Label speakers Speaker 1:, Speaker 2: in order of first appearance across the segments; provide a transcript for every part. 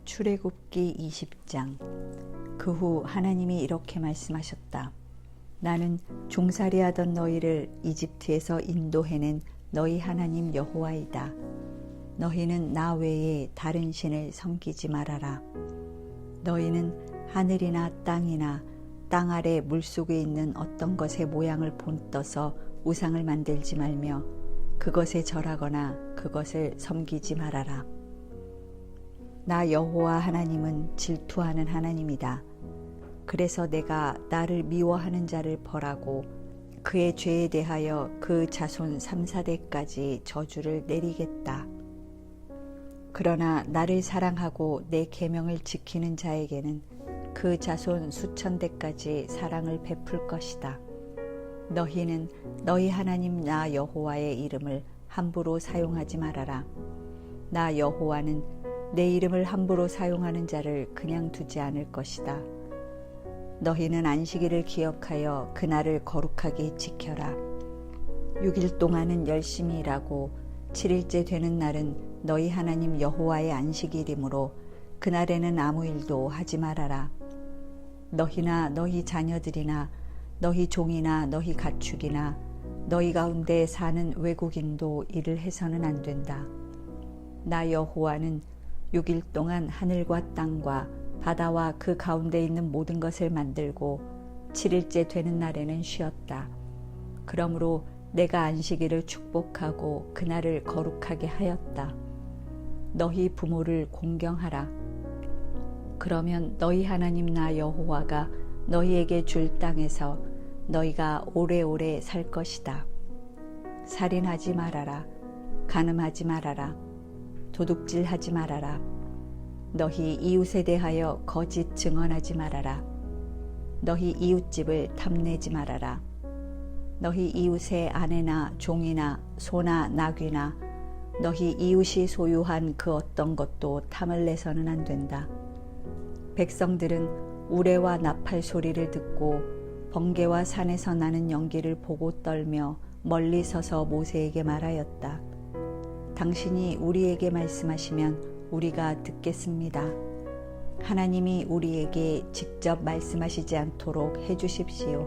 Speaker 1: 출애굽기 20장. 그 후 하나님이 이렇게 말씀하셨다. 나는 종살이하던 너희를 이집트에서 인도해낸 너희 하나님 여호와이다. 너희는 나 외에 다른 신을 섬기지 말아라. 너희는 하늘이나 땅이나 땅 아래 물속에 있는 어떤 것의 모양을 본떠서 우상을 만들지 말며 그것에 절하거나 그것을 섬기지 말아라. 나 여호와 하나님은 질투하는 하나님이다. 그래서 내가 나를 미워하는 자를 벌하고 그의 죄에 대하여 그 자손 3, 4대까지 저주를 내리겠다. 그러나 나를 사랑하고 내 계명을 지키는 자에게는 그 자손 수천 대까지 사랑을 베풀 것이다. 너희는 너희 하나님 나 여호와의 이름을 함부로 사용하지 말아라. 나 여호와는 내 이름을 함부로 사용하는 자를 그냥 두지 않을 것이다. 너희는 안식일을 기억하여 그날을 거룩하게 지켜라. 6일 동안은 열심히 일하고 7일째 되는 날은 너희 하나님 여호와의 안식일이므로 그날에는 아무 일도 하지 말아라. 너희나 너희 자녀들이나 너희 종이나 너희 가축이나 너희 가운데 사는 외국인도 일을 해서는 안 된다. 나 여호와는 6일 동안 하늘과 땅과 바다와 그 가운데 있는 모든 것을 만들고 7일째 되는 날에는 쉬었다. 그러므로 내가 안식일을 축복하고 그날을 거룩하게 하였다. 너희 부모를 공경하라. 그러면 너희 하나님 나 여호와가 너희에게 줄 땅에서 너희가 오래오래 살 것이다. 살인하지 말아라. 간음하지 말아라. 도둑질하지 말아라. 너희 이웃에 대하여 거짓 증언하지 말아라. 너희 이웃집을 탐내지 말아라. 너희 이웃의 아내나 종이나 소나 나귀나 너희 이웃이 소유한 그 어떤 것도 탐을 내서는 안 된다. 백성들은 우레와 나팔 소리를 듣고 번개와 산에서 나는 연기를 보고 떨며 멀리 서서 모세에게 말하였다. 당신이 우리에게 말씀하시면 우리가 듣겠습니다. 하나님이 우리에게 직접 말씀하시지 않도록 해주십시오.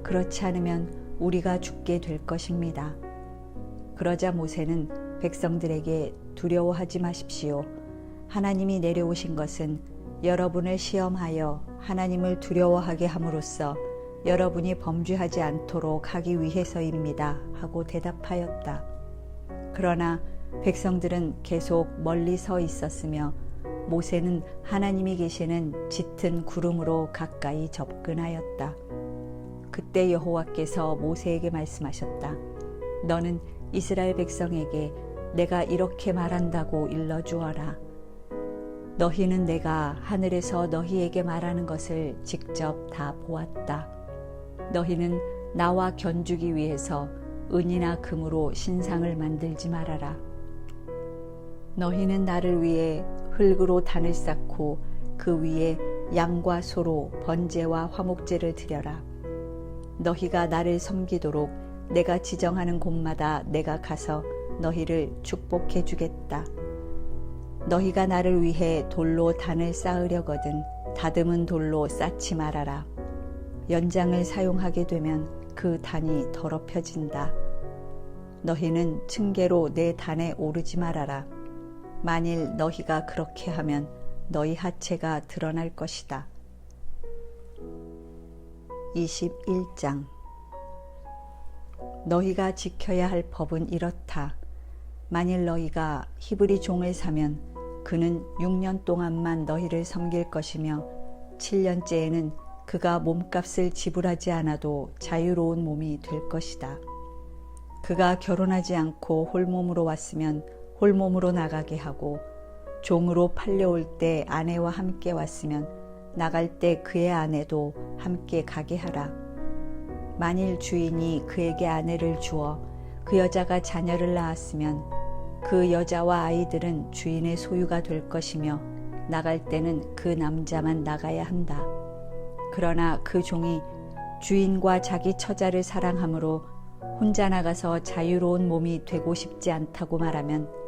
Speaker 1: 그렇지 않으면 우리가 죽게 될 것입니다. 그러자 모세는 백성들에게 두려워하지 마십시오. 하나님이 내려오신 것은 여러분을 시험하여 하나님을 두려워하게 함으로써 여러분이 범죄하지 않도록 하기 위해서입니다. 하고 대답하였다. 그러나 백성들은 계속 멀리 서 있었으며 모세는 하나님이 계시는 짙은 구름으로 가까이 접근하였다. 그때 여호와께서 모세에게 말씀하셨다. 너는 이스라엘 백성에게 내가 이렇게 말한다고 일러주어라. 너희는 내가 하늘에서 너희에게 말하는 것을 직접 다 보았다. 너희는 나와 견주기 위해서 은이나 금으로 신상을 만들지 말아라. 너희는 나를 위해 흙으로 단을 쌓고 그 위에 양과 소로 번제와 화목제를 드려라. 너희가 나를 섬기도록 내가 지정하는 곳마다 내가 가서 너희를 축복해 주겠다. 너희가 나를 위해 돌로 단을 쌓으려거든 다듬은 돌로 쌓지 말아라. 연장을 사용하게 되면 그 단이 더럽혀진다. 너희는 층계로 내 단에 오르지 말아라. 만일 너희가 그렇게 하면 너희 하체가 드러날 것이다. 21장. 너희가 지켜야 할 법은 이렇다. 만일 너희가 히브리 종을 사면 그는 6년 동안만 너희를 섬길 것이며 7년째에는 그가 몸값을 지불하지 않아도 자유로운 몸이 될 것이다. 그가 결혼하지 않고 홀몸으로 왔으면 홀몸으로 나가게 하고 종으로 팔려올 때 아내와 함께 왔으면 나갈 때 그의 아내도 함께 가게 하라. 만일 주인이 그에게 아내를 주어 그 여자가 자녀를 낳았으면 그 여자와 아이들은 주인의 소유가 될 것이며 나갈 때는 그 남자만 나가야 한다. 그러나 그 종이 주인과 자기 처자를 사랑하므로 혼자 나가서 자유로운 몸이 되고 싶지 않다고 말하면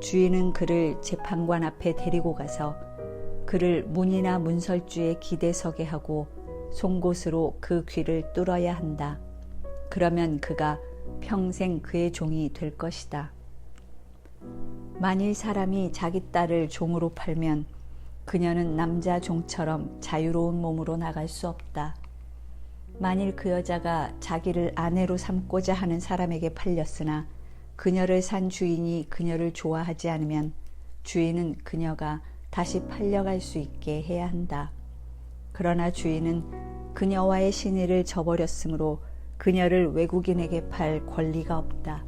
Speaker 1: 주인은 그를 재판관 앞에 데리고 가서 그를 문이나 문설주에 기대서게 하고 송곳으로 그 귀를 뚫어야 한다. 그러면 그가 평생 그의 종이 될 것이다. 만일 사람이 자기 딸을 종으로 팔면 그녀는 남자 종처럼 자유로운 몸으로 나갈 수 없다. 만일 그 여자가 자기를 아내로 삼고자 하는 사람에게 팔렸으나 그녀를 산 주인이 그녀를 좋아하지 않으면 주인은 그녀가 다시 팔려갈 수 있게 해야 한다. 그러나 주인은 그녀와의 신의를 저버렸으므로 그녀를 외국인에게 팔 권리가 없다.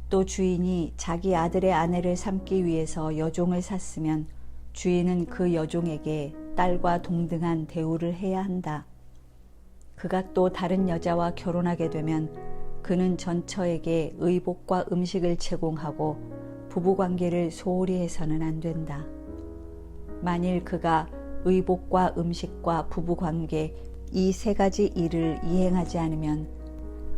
Speaker 1: 또 주인이 자기 아들의 아내를 삼기 위해서 여종을 샀으면 주인은 그 여종에게 딸과 동등한 대우를 해야 한다. 그가 또 다른 여자와 결혼하게 되면 그는 전처에게 의복과 음식을 제공하고 부부관계를 소홀히 해서는 안 된다. 만일 그가 의복과 음식과 부부관계 이 세 가지 일을 이행하지 않으면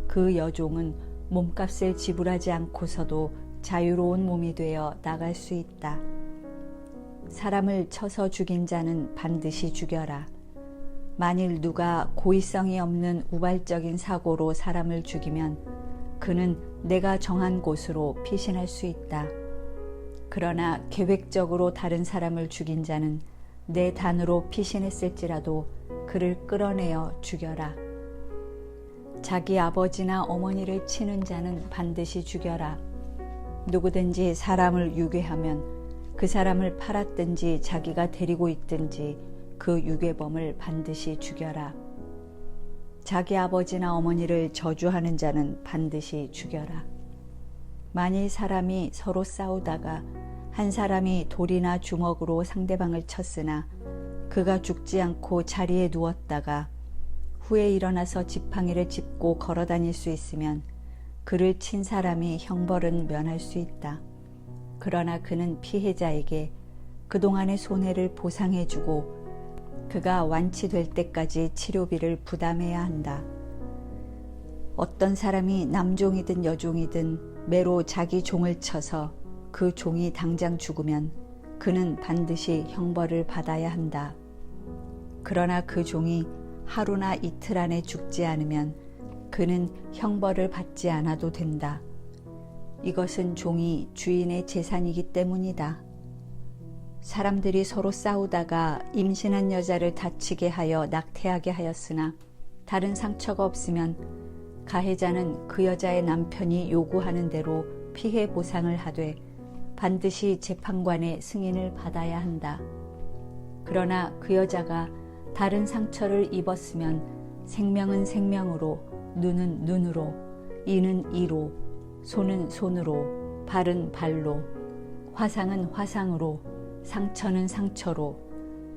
Speaker 1: 그 여종은 몸값을 지불하지 않고서도 자유로운 몸이 되어 나갈 수 있다. 사람을 쳐서 죽인 자는 반드시 죽여라. 만일 누가 고의성이 없는 우발적인 사고로 사람을 죽이면 그는 내가 정한 곳으로 피신할 수 있다. 그러나 계획적으로 다른 사람을 죽인 자는 내 단으로 피신했을지라도 그를 끌어내어 죽여라. 자기 아버지나 어머니를 치는 자는 반드시 죽여라. 누구든지 사람을 유괴하면 그 사람을 팔았든지 자기가 데리고 있든지 그 유괴범을 반드시 죽여라. 자기 아버지나 어머니를 저주하는 자는 반드시 죽여라. 만일 사람이 서로 싸우다가 한 사람이 돌이나 주먹으로 상대방을 쳤으나 그가 죽지 않고 자리에 누웠다가 후에 일어나서 지팡이를 짚고 걸어 다닐 수 있으면 그를 친 사람이 형벌은 면할 수 있다. 그러나 그는 피해자에게 그동안의 손해를 보상해주고 그가 완치될 때까지 치료비를 부담해야 한다. 어떤 사람이 남종이든 여종이든 매로 자기 종을 쳐서 그 종이 당장 죽으면 그는 반드시 형벌을 받아야 한다. 그러나 그 종이 하루나 이틀 안에 죽지 않으면 그는 형벌을 받지 않아도 된다. 이것은 종이 주인의 재산이기 때문이다. 사람들이 서로 싸우다가 임신한 여자를 다치게 하여 낙태하게 하였으나 다른 상처가 없으면 가해자는 그 여자의 남편이 요구하는 대로 피해 보상을 하되 반드시 재판관의 승인을 받아야 한다. 그러나 그 여자가 다른 상처를 입었으면 생명은 생명으로, 눈은 눈으로, 이는 이로, 손은 손으로, 발은 발로, 화상은 화상으로, 상처는 상처로,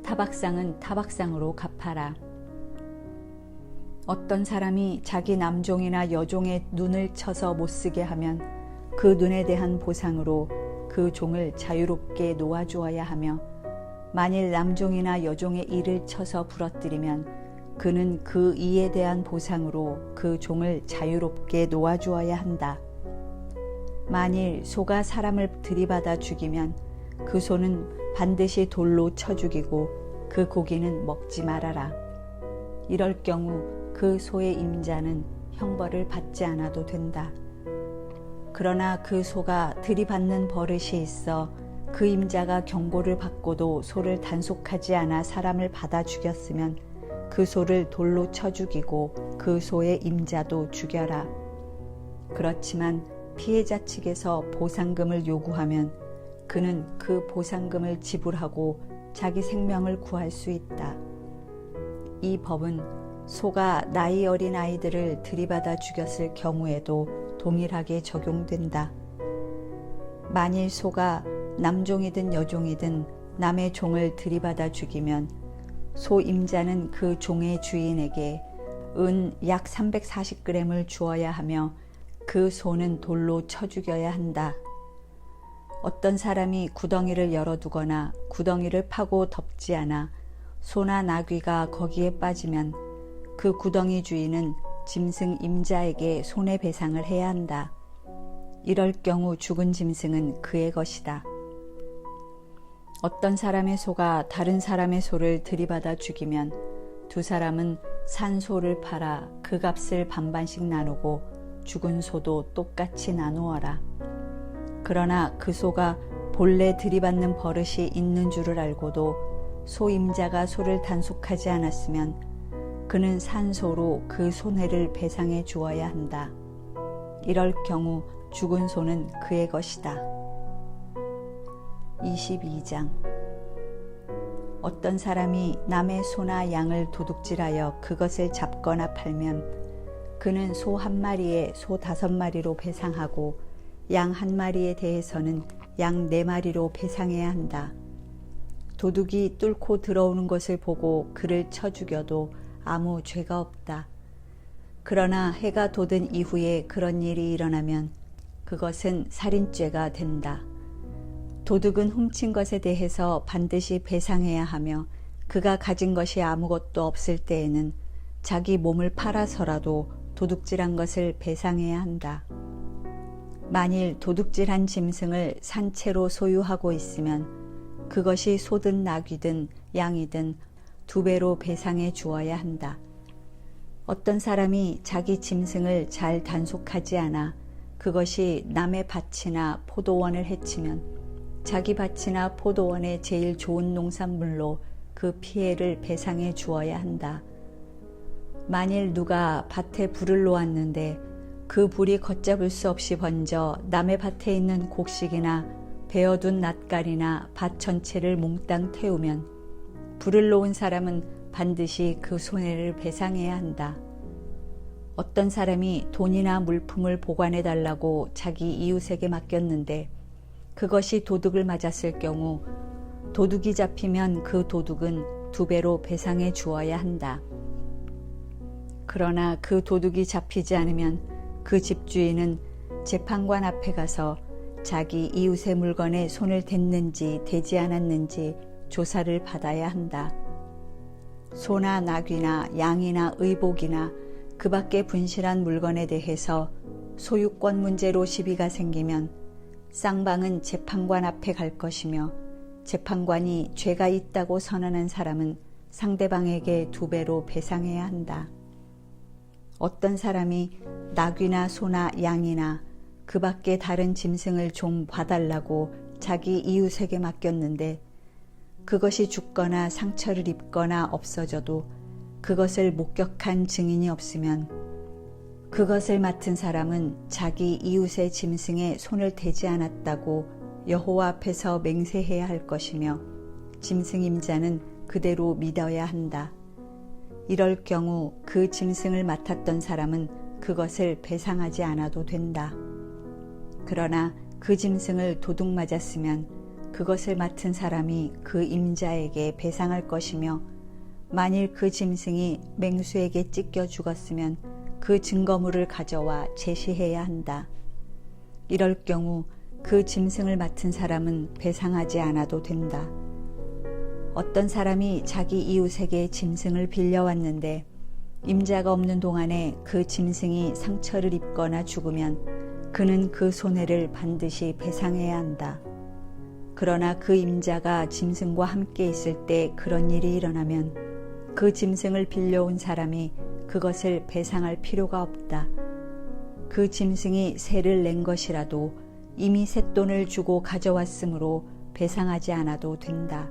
Speaker 1: 타박상은 타박상으로 갚아라. 어떤 사람이 자기 남종이나 여종의 눈을 쳐서 못쓰게 하면 그 눈에 대한 보상으로 그 종을 자유롭게 놓아주어야 하며 만일 남종이나 여종의 이를 쳐서 부러뜨리면 그는 그 이에 대한 보상으로 그 종을 자유롭게 놓아주어야 한다. 만일 소가 사람을 들이받아 죽이면 그 소는 반드시 돌로 쳐 죽이고 그 고기는 먹지 말아라. 이럴 경우 그 소의 임자는 형벌을 받지 않아도 된다. 그러나 그 소가 들이받는 버릇이 있어 그 임자가 경고를 받고도 소를 단속하지 않아 사람을 받아 죽였으면 그 소를 돌로 쳐 죽이고 그 소의 임자도 죽여라. 그렇지만 피해자 측에서 보상금을 요구하면 그는 그 보상금을 지불하고 자기 생명을 구할 수 있다. 이 법은 소가 나이 어린 아이들을 들이받아 죽였을 경우에도 동일하게 적용된다. 만일 소가 남종이든 여종이든 남의 종을 들이받아 죽이면 소 임자는 그 종의 주인에게 은 약 340g을 주어야 하며 그 소는 돌로 쳐 죽여야 한다. 어떤 사람이 구덩이를 열어두거나 구덩이를 파고 덮지 않아 소나 나귀가 거기에 빠지면 그 구덩이 주인은 짐승 임자에게 손해배상을 해야 한다. 이럴 경우 죽은 짐승은 그의 것이다. 어떤 사람의 소가 다른 사람의 소를 들이받아 죽이면 두 사람은 산 소를 팔아 그 값을 반반씩 나누고 죽은 소도 똑같이 나누어라. 그러나 그 소가 본래 들이받는 버릇이 있는 줄을 알고도 소임자가 소를 단속하지 않았으면 그는 산 소로 그 손해를 배상해 주어야 한다. 이럴 경우 죽은 소는 그의 것이다. 22장. 어떤 사람이 남의 소나 양을 도둑질하여 그것을 잡거나 팔면 그는 소 한 마리에 소 5마리로 배상하고 양 한 마리에 대해서는 양 4마리로 배상해야 한다. 도둑이 뚫고 들어오는 것을 보고 그를 쳐 죽여도 아무 죄가 없다. 그러나 해가 돋은 이후에 그런 일이 일어나면 그것은 살인죄가 된다. 도둑은 훔친 것에 대해서 반드시 배상해야 하며 그가 가진 것이 아무것도 없을 때에는 자기 몸을 팔아서라도 도둑질한 것을 배상해야 한다. 만일 도둑질한 짐승을 산채로 소유하고 있으면 그것이 소든 나귀든 양이든 2배로 배상해 주어야 한다. 어떤 사람이 자기 짐승을 잘 단속하지 않아 그것이 남의 밭이나 포도원을 해치면 자기 밭이나 포도원의 제일 좋은 농산물로 그 피해를 배상해 주어야 한다. 만일 누가 밭에 불을 놓았는데 그 불이 걷잡을 수 없이 번져 남의 밭에 있는 곡식이나 베어둔 낫갈이나 밭 전체를 몽땅 태우면 불을 놓은 사람은 반드시 그 손해를 배상해야 한다. 어떤 사람이 돈이나 물품을 보관해 달라고 자기 이웃에게 맡겼는데 그것이 도둑을 맞았을 경우 도둑이 잡히면 그 도둑은 2배로 배상해 주어야 한다. 그러나 그 도둑이 잡히지 않으면 그 집주인은 재판관 앞에 가서 자기 이웃의 물건에 손을 댔는지 대지 않았는지 조사를 받아야 한다. 소나 나귀나 양이나 의복이나 그 밖의 분실한 물건에 대해서 소유권 문제로 시비가 생기면 쌍방은 재판관 앞에 갈 것이며 재판관이 죄가 있다고 선언한 사람은 상대방에게 2배로 배상해야 한다. 어떤 사람이 나귀나 소나 양이나 그 밖의 다른 짐승을 좀 봐달라고 자기 이웃에게 맡겼는데 그것이 죽거나 상처를 입거나 없어져도 그것을 목격한 증인이 없으면 그것을 맡은 사람은 자기 이웃의 짐승에 손을 대지 않았다고 여호와 앞에서 맹세해야 할 것이며 짐승 임자는 그대로 믿어야 한다. 이럴 경우 그 짐승을 맡았던 사람은 그것을 배상하지 않아도 된다. 그러나 그 짐승을 도둑 맞았으면 그것을 맡은 사람이 그 임자에게 배상할 것이며 만일 그 짐승이 맹수에게 찢겨 죽었으면 그 증거물을 가져와 제시해야 한다. 이럴 경우 그 짐승을 맡은 사람은 배상하지 않아도 된다. 어떤 사람이 자기 이웃에게 짐승을 빌려왔는데 임자가 없는 동안에 그 짐승이 상처를 입거나 죽으면 그는 그 손해를 반드시 배상해야 한다. 그러나 그 임자가 짐승과 함께 있을 때 그런 일이 일어나면 그 짐승을 빌려온 사람이 그것을 배상할 필요가 없다. 그 짐승이 세를 낸 것이라도 이미 쇳돈을 주고 가져왔으므로 배상하지 않아도 된다.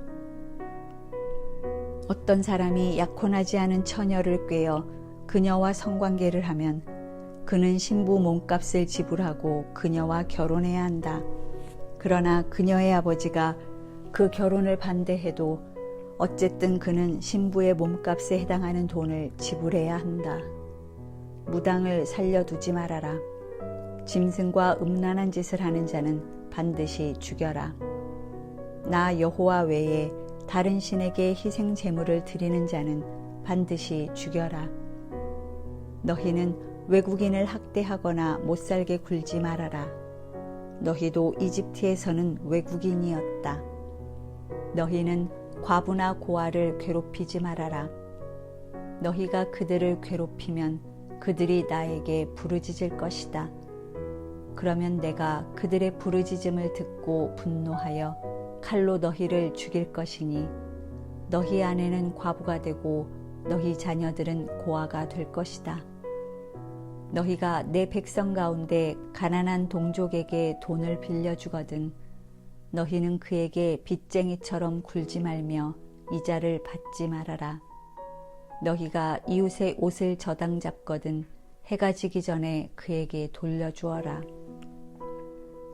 Speaker 1: 어떤 사람이 약혼하지 않은 처녀를 꾀어 그녀와 성관계를 하면 그는 신부 몸값을 지불하고 그녀와 결혼해야 한다. 그러나 그녀의 아버지가 그 결혼을 반대해도 어쨌든 그는 신부의 몸값에 해당하는 돈을 지불해야 한다. 무당을 살려두지 말아라. 짐승과 음란한 짓을 하는 자는 반드시 죽여라. 나 여호와 외에 다른 신에게 희생 제물을 드리는 자는 반드시 죽여라. 너희는 외국인을 학대하거나 못살게 굴지 말아라. 너희도 이집트에서는 외국인이었다. 너희는 과부나 고아를 괴롭히지 말아라. 너희가 그들을 괴롭히면 그들이 나에게 부르짖을 것이다. 그러면 내가 그들의 부르짖음을 듣고 분노하여 칼로 너희를 죽일 것이니 너희 아내는 과부가 되고 너희 자녀들은 고아가 될 것이다. 너희가 내 백성 가운데 가난한 동족에게 돈을 빌려주거든 너희는 그에게 빚쟁이처럼 굴지 말며 이자를 받지 말아라. 너희가 이웃의 옷을 저당 잡거든 해가 지기 전에 그에게 돌려주어라.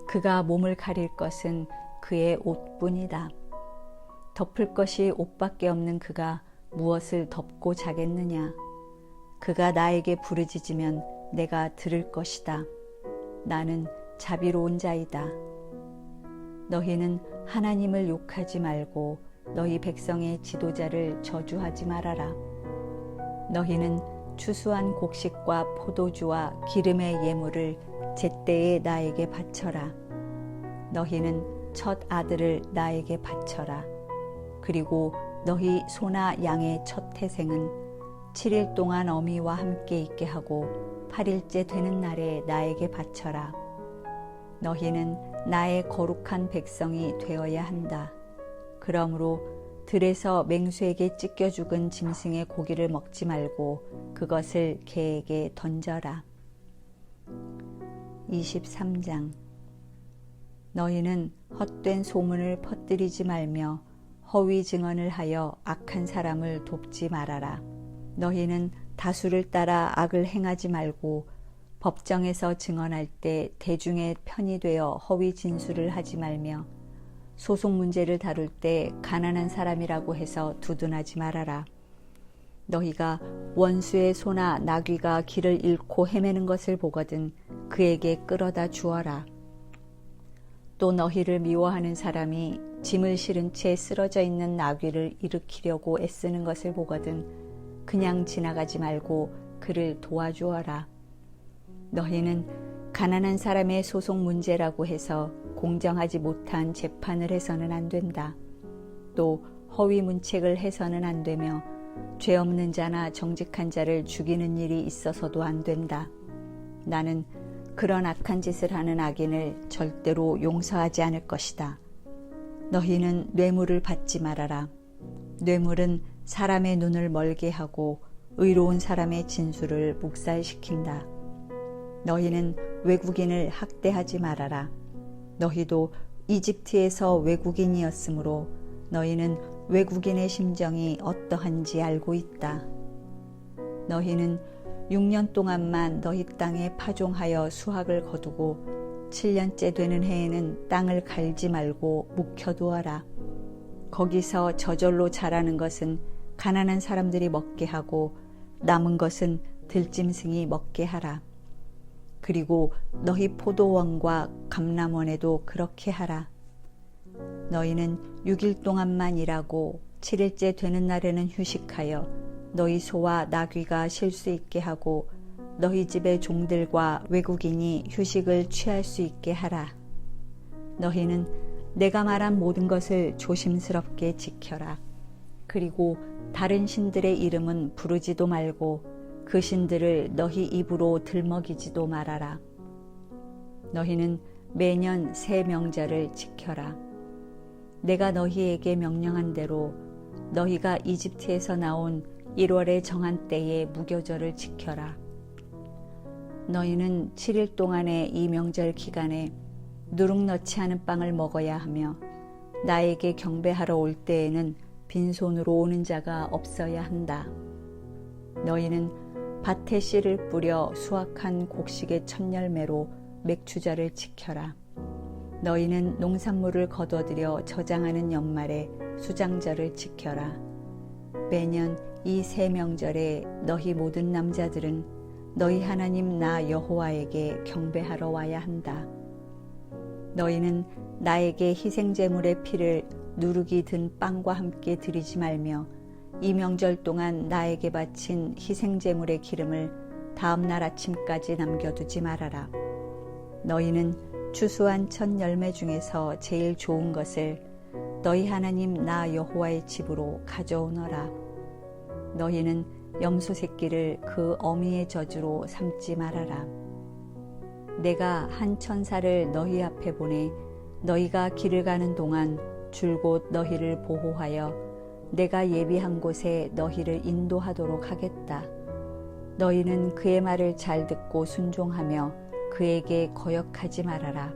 Speaker 1: 그가 몸을 가릴 것은 그의 옷뿐이다. 덮을 것이 옷밖에 없는 그가 무엇을 덮고 자겠느냐. 그가 나에게 부르짖으면 내가 들을 것이다. 나는 자비로운 자이다. 너희는 하나님을 욕하지 말고 너희 백성의 지도자를 저주하지 말아라. 너희는 추수한 곡식과 포도주와 기름의 예물을 제때에 나에게 바쳐라. 너희는 첫 아들을 나에게 바쳐라. 그리고 너희 소나 양의 첫 태생은 7일 동안 어미와 함께 있게 하고 8일째 되는 날에 나에게 바쳐라. 너희는 나의 거룩한 백성이 되어야 한다. 그러므로 들에서 맹수에게 찢겨 죽은 짐승의 고기를 먹지 말고 그것을 개에게 던져라. 23장. 너희는 헛된 소문을 퍼뜨리지 말며 허위 증언을 하여 악한 사람을 돕지 말아라. 너희는 다수를 따라 악을 행하지 말고 법정에서 증언할 때 대중의 편이 되어 허위 진술을 하지 말며 소송 문제를 다룰 때 가난한 사람이라고 해서 두둔하지 말아라. 너희가 원수의 소나 나귀가 길을 잃고 헤매는 것을 보거든 그에게 끌어다 주어라. 또 너희를 미워하는 사람이 짐을 실은 채 쓰러져 있는 나귀를 일으키려고 애쓰는 것을 보거든 그냥 지나가지 말고 그를 도와주어라. 너희는 가난한 사람의 소송 문제라고 해서 공정하지 못한 재판을 해서는 안 된다. 또 허위 문책을 해서는 안 되며 죄 없는 자나 정직한 자를 죽이는 일이 있어서도 안 된다. 나는 그런 악한 짓을 하는 악인을 절대로 용서하지 않을 것이다. 너희는 뇌물을 받지 말아라. 뇌물은 사람의 눈을 멀게 하고 의로운 사람의 진술을 묵살시킨다. 너희는 외국인을 학대하지 말아라. 너희도 이집트에서 외국인이었으므로 너희는 외국인의 심정이 어떠한지 알고 있다. 너희는 6년 동안만 너희 땅에 파종하여 수확을 거두고 7년째 되는 해에는 땅을 갈지 말고 묵혀두어라. 거기서 저절로 자라는 것은 가난한 사람들이 먹게 하고 남은 것은 들짐승이 먹게 하라. 그리고 너희 포도원과 감람원에도 그렇게 하라. 너희는 6일 동안만 일하고 7일째 되는 날에는 휴식하여 너희 소와 나귀가 쉴 수 있게 하고 너희 집의 종들과 외국인이 휴식을 취할 수 있게 하라. 너희는 내가 말한 모든 것을 조심스럽게 지켜라. 그리고 다른 신들의 이름은 부르지도 말고 그 신들을 너희 입으로 들먹이지도 말아라. 너희는 매년 새 명절을 지켜라. 내가 너희에게 명령한 대로 너희가 이집트에서 나온 1월에 정한 때에 무교절을 지켜라. 너희는 7일 동안의 이 명절 기간에 누룩 넣지 않은 빵을 먹어야 하며 나에게 경배하러 올 때에는 빈손으로 오는 자가 없어야 한다. 너희는 밭에 씨를 뿌려 수확한 곡식의 첫 열매로 맥주절을 지켜라. 너희는 농산물을 거둬들여 저장하는 연말에 수장절을 지켜라. 매년 이 세 명절에 너희 모든 남자들은 너희 하나님 나 여호와에게 경배하러 와야 한다. 너희는 나에게 희생제물의 피를 누룩이 든 빵과 함께 드리지 말며 이 명절 동안 나에게 바친 희생제물의 기름을 다음 날 아침까지 남겨두지 말아라. 너희는 추수한 첫 열매 중에서 제일 좋은 것을 너희 하나님 나 여호와의 집으로 가져오너라. 너희는 염소 새끼를 그 어미의 저주로 삼지 말아라. 내가 한 천사를 너희 앞에 보내 너희가 길을 가는 동안 줄곧 너희를 보호하여 내가 예비한 곳에 너희를 인도하도록 하겠다. 너희는 그의 말을 잘 듣고 순종하며 그에게 거역하지 말아라.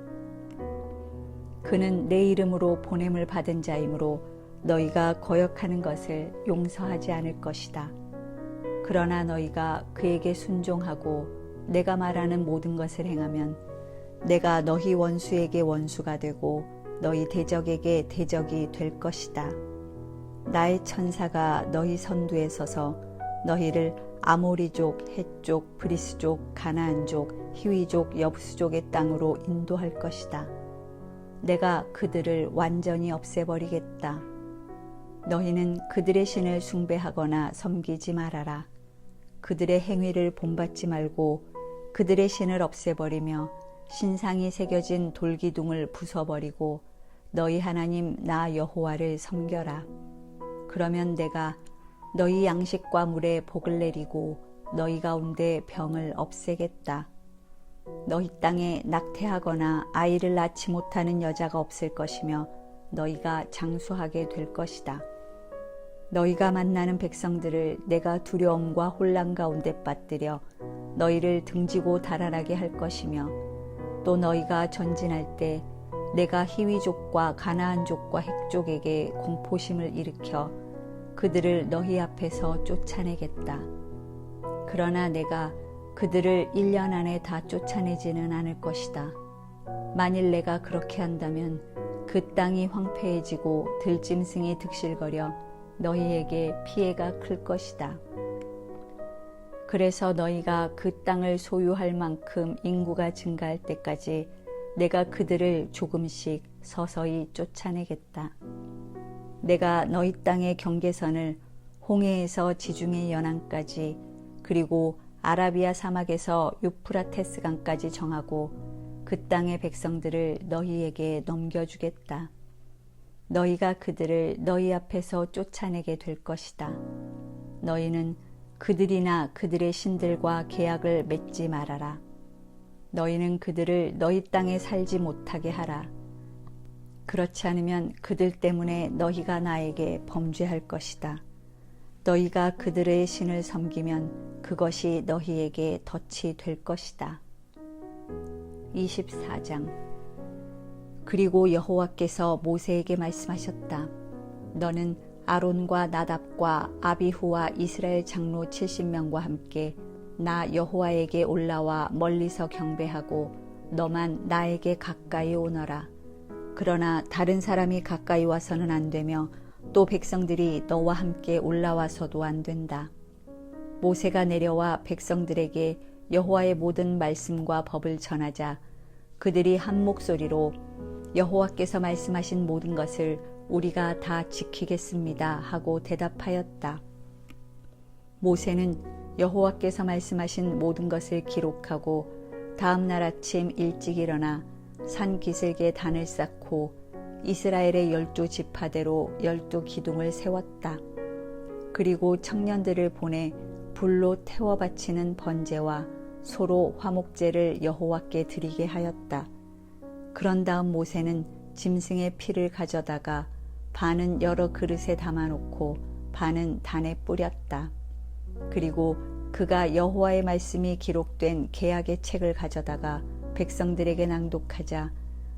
Speaker 1: 그는 내 이름으로 보냄을 받은 자이므로 너희가 거역하는 것을 용서하지 않을 것이다. 그러나 너희가 그에게 순종하고 내가 말하는 모든 것을 행하면 내가 너희 원수에게 원수가 되고 너희 대적에게 대적이 될 것이다. 나의 천사가 너희 선두에 서서 너희를 아모리족, 헷족, 브리스족, 가나안족, 히위족, 여부스족의 땅으로 인도할 것이다. 내가 그들을 완전히 없애버리겠다. 너희는 그들의 신을 숭배하거나 섬기지 말아라. 그들의 행위를 본받지 말고 그들의 신을 없애버리며 신상이 새겨진 돌기둥을 부숴버리고 너희 하나님 나 여호와를 섬겨라. 그러면 내가 너희 양식과 물에 복을 내리고 너희 가운데 병을 없애겠다. 너희 땅에 낙태하거나 아이를 낳지 못하는 여자가 없을 것이며 너희가 장수하게 될 것이다. 너희가 만나는 백성들을 내가 두려움과 혼란 가운데 빠뜨려 너희를 등지고 달아나게 할 것이며 또 너희가 전진할 때 내가 히위족과 가나안족과 헷족에게 공포심을 일으켜 그들을 너희 앞에서 쫓아내겠다. 그러나 내가 그들을 1년 안에 다 쫓아내지는 않을 것이다. 만일 내가 그렇게 한다면 그 땅이 황폐해지고 들짐승이 득실거려 너희에게 피해가 클 것이다. 그래서 너희가 그 땅을 소유할 만큼 인구가 증가할 때까지 내가 그들을 조금씩 서서히 쫓아내겠다. 내가 너희 땅의 경계선을 홍해에서 지중해 연안까지 그리고 아라비아 사막에서 유프라테스 강까지 정하고 그 땅의 백성들을 너희에게 넘겨주겠다. 너희가 그들을 너희 앞에서 쫓아내게 될 것이다. 너희는 그들이나 그들의 신들과 계약을 맺지 말아라. 너희는 그들을 너희 땅에 살지 못하게 하라. 그렇지 않으면 그들 때문에 너희가 나에게 범죄할 것이다. 너희가 그들의 신을 섬기면 그것이 너희에게 덫이 될 것이다. 24장. 그리고 여호와께서 모세에게 말씀하셨다. 너는 아론과 나답과 아비후와 이스라엘 장로 70명과 함께 나 여호와에게 올라와 멀리서 경배하고 너만 나에게 가까이 오너라. 그러나 다른 사람이 가까이 와서는 안 되며 또 백성들이 너와 함께 올라와서도 안 된다. 모세가 내려와 백성들에게 여호와의 모든 말씀과 법을 전하자 그들이 한 목소리로 여호와께서 말씀하신 모든 것을 우리가 다 지키겠습니다 하고 대답하였다. 모세는 여호와께서 말씀하신 모든 것을 기록하고 다음 날 아침 일찍 일어나 산 기슭에 단을 쌓고 이스라엘의 12지파대로 12기둥을 세웠다. 그리고 청년들을 보내 불로 태워 바치는 번제와 소로 화목제를 여호와께 드리게 하였다. 그런 다음 모세는 짐승의 피를 가져다가 반은 여러 그릇에 담아놓고 반은 단에 뿌렸다. 그리고 그가 여호와의 말씀이 기록된 계약의 책을 가져다가 백성들에게 낭독하자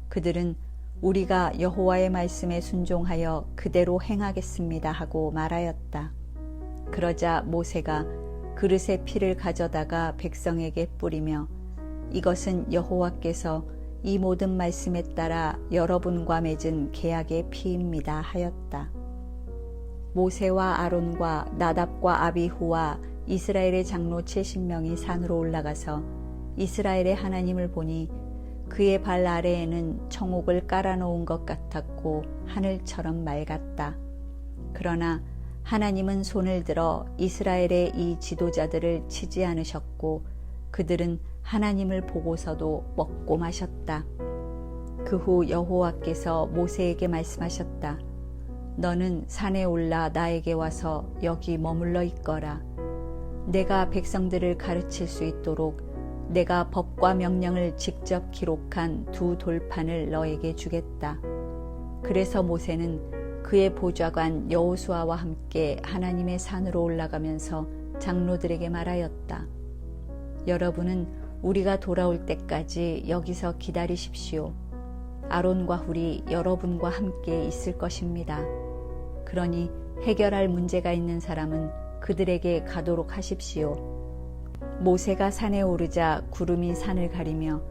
Speaker 1: 그들은 우리가 여호와의 말씀에 순종하여 그대로 행하겠습니다 하고 말하였다. 그러자 모세가 그릇의 피를 가져다가 백성에게 뿌리며 이것은 여호와께서 이 모든 말씀에 따라 여러분과 맺은 계약의 피입니다 하였다. 모세와 아론과 나답과 아비후와 이스라엘의 장로 70명이 산으로 올라가서 이스라엘의 하나님을 보니 그의 발 아래에는 청옥을 깔아놓은 것 같았고 하늘처럼 맑았다. 그러나 하나님은 손을 들어 이스라엘의 이 지도자들을 치지 않으셨고 그들은 하나님을 보고서도 먹고 마셨다. 그 후 여호와께서 모세에게 말씀하셨다. 너는 산에 올라 나에게 와서 여기 머물러 있거라. 내가 백성들을 가르칠 수 있도록 내가 법과 명령을 직접 기록한 두 돌판을 너에게 주겠다. 그래서 모세는 그의 보좌관 여호수아와 함께 하나님의 산으로 올라가면서 장로들에게 말하였다. 여러분은 우리가 돌아올 때까지 여기서 기다리십시오. 아론과 훌이 여러분과 함께 있을 것입니다. 그러니 해결할 문제가 있는 사람은 그들에게 가도록 하십시오. 모세가 산에 오르자 구름이 산을 가리며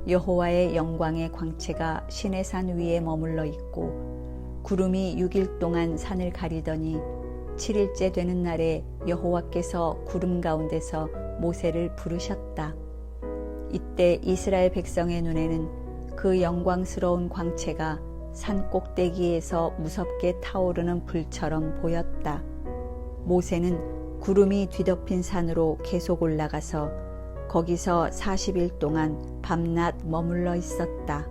Speaker 1: 여호와의 영광의 광채가 시내산 위에 머물러 있고 구름이 6일 동안 산을 가리더니 7일째 되는 날에 여호와께서 구름 가운데서 모세를 부르셨다. 이때 이스라엘 백성의 눈에는 그 영광스러운 광채가 산 꼭대기에서 무섭게 타오르는 불처럼 보였다. 모세는 구름이 뒤덮인 산으로 계속 올라가서 거기서 40일 동안 밤낮 머물러 있었다.